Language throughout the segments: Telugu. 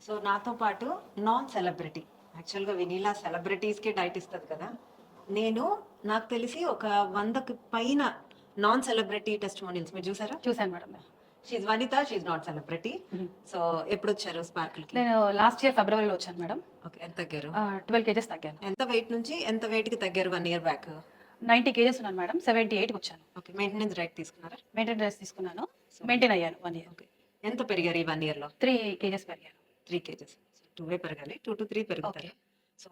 సో నాతో పాటు నాన్ సెలబ్రిటీ, యాక్చువల్గా వినీలా సెలబ్రిటీస్కి డైట్ ఇస్తుంది కదా. నేను నాకు తెలిసి ఒక 100కి పైన నాన్ సెలబ్రిటీ టెస్టిమోనియల్స్ మీరు చూసారా? చూసాను madam. She's Vanitha, she's not celebrity. So ఎప్పుడు వచ్చారు స్పార్కిల్కి? నేను లాస్ట్ ఇయర్ ఫిబ్రవరిలో వచ్చాను మేడం. ఓకే, ఎంత తగ్గారు? 12 కేజెస్ తగ్గాను. ఎంత వెయిట్ నుంచి ఎంత వెయిట్కి తగ్గారు 1 year బ్యాక్? 90 కేజెస్ ఉన్నాను మేడం. 78కి వచ్చాను. ఓకే, మెయింటెనెన్స్ డైట్ తీసుకున్నారా? మెయింటైన్ డ్రెస్ తీసుకున్నాను. మెయింటైన్ అయ్యాను 1 year. ఓకే, ఎంత పెరిగారు ఈ 1 yearలో? 3 కేజెస్ పెరిగాను. 3 kgs. 2 పెరగాలి, 2 to 3 పెరుగుతారు. Okay. So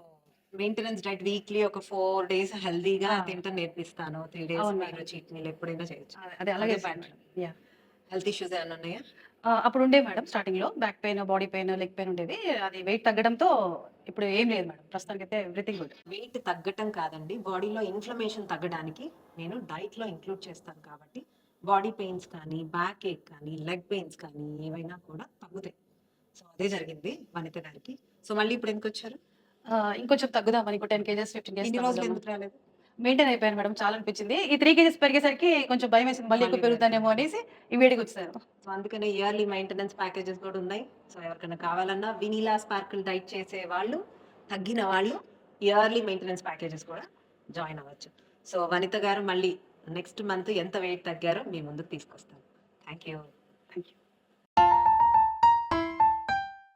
maintenance diet weekly ఒక 4 days హెల్దీగా Ah. తింటా నేర్పిస్తాను. 3 days అవును మీరు మేడం. చీట్ మీల్ ఎప్పుడైనా చేయొచ్చు. అదే అలాగే అదే చేశాను pattern. Madam. Yeah. Health issues ఏమైనా ఉన్నాయా? అప్పుడు ఉండే మేడం స్టార్టింగ్లో back pain, body pain, leg pain ఉండేది. అది వెయిట్ తగ్గడంతో ఇప్పుడు ఏం లేదు మేడం. ప్రస్తుతానికి అయితే ఎవ్రీథింగ్ గుడ్. వెయిట్ తగ్గటం కాదండి, బాడీలో ఇన్ఫ్లమేషన్ తగ్గడానికి నేను డైట్లో ఇంక్లూడ్ చేస్తాను కాబట్టి బాడీ పెయిన్స్ కానీ, బ్యాక్ ఏక్ కానీ, లెగ్ పెయిన్స్ కానీ ఏవైనా కూడా తగ్గుతాయి. సో అదే జరిగింది వనిత గారికి. సో మళ్ళీ ఇప్పుడు ఎందుకు వచ్చారు? ఇంకొంచెం తగ్గుదామని ఇంకో 10 కేజెస్ 15 ఇన్ని కేజెస్ రోజులు ఎందుకు రాలేదు? మెయింటైన్ అయిపోయాను మేడం. చాలా అనిపించింది. ఈ 3 కేజెస్ పెరిగేసరికి కొంచెం భయం వేసింది. మళ్ళీ ఎక్కువ మళ్ళీ పెరుగుతానేమో అనేసి ఇమీడియట్గా వచ్చేసాను. సో అందుకనే ఇయర్లీ మెయింటెనెన్స్ ప్యాకేజెస్ కూడా ఉన్నాయి. సో ఎవరికైనా కావాలన్నా వినీలా స్పార్కిల్ డైట్ చేసే వాళ్ళు, తగ్గిన వాళ్ళు ఇయర్లీ మెయింటెనెన్స్ ప్యాకేజెస్ కూడా జాయిన్ అవ్వచ్చు. సో వనిత గారు మళ్ళీ నెక్స్ట్ మంత్ ఎంత వెయిట్ తగ్గారో మీ ముందుకు తీసుకొస్తాను. Thank you. Thank you.